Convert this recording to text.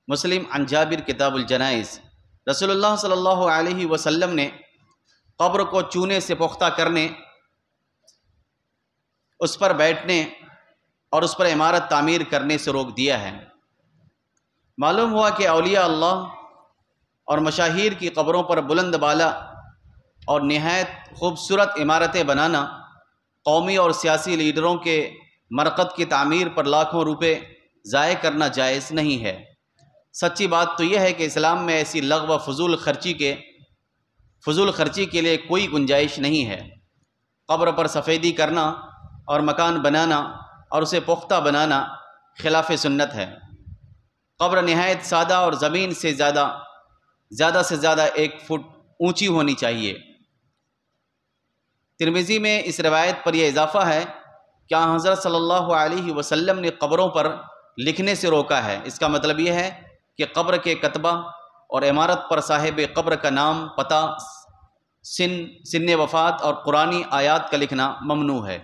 مسلم عن جابر کتاب الجنائز۔ رسول اللہ صلی اللہ علیہ وسلم نے قبر کو چونے سے پختہ کرنے، اس پر بیٹھنے اور اس پر عمارت تعمیر کرنے سے روک دیا ہے۔ معلوم ہوا کہ اولیاء اللہ اور مشاہیر کی قبروں پر بلند بالا اور نہایت خوبصورت عمارتیں بنانا قومی اور سیاسی لیڈروں کے مرقد کی تعمیر پر لاکھوں روپے ضائع کرنا جائز نہیں ہے۔ سچی بات تو یہ ہے کہ اسلام میں ایسی لغو و فضول خرچی کے لیے کوئی گنجائش نہیں ہے۔ قبر پر سفیدی کرنا اور مکان بنانا اور اسے پختہ بنانا خلاف سنت ہے۔ قبر نہایت سادہ اور زمین سے زیادہ سے زیادہ 1 فٹ اونچی ہونی چاہیے۔ ترمذی میں اس روایت پر یہ اضافہ ہے کہ حضرت صلی اللہ علیہ وسلم نے قبروں پر لکھنے سے روکا ہے۔ اس کا مطلب یہ ہے کہ قبر کے کتبہ اور عمارت پر صاحب قبر کا نام، پتہ، سن وفات اور قرآنی آیات کا لکھنا ممنوع ہے۔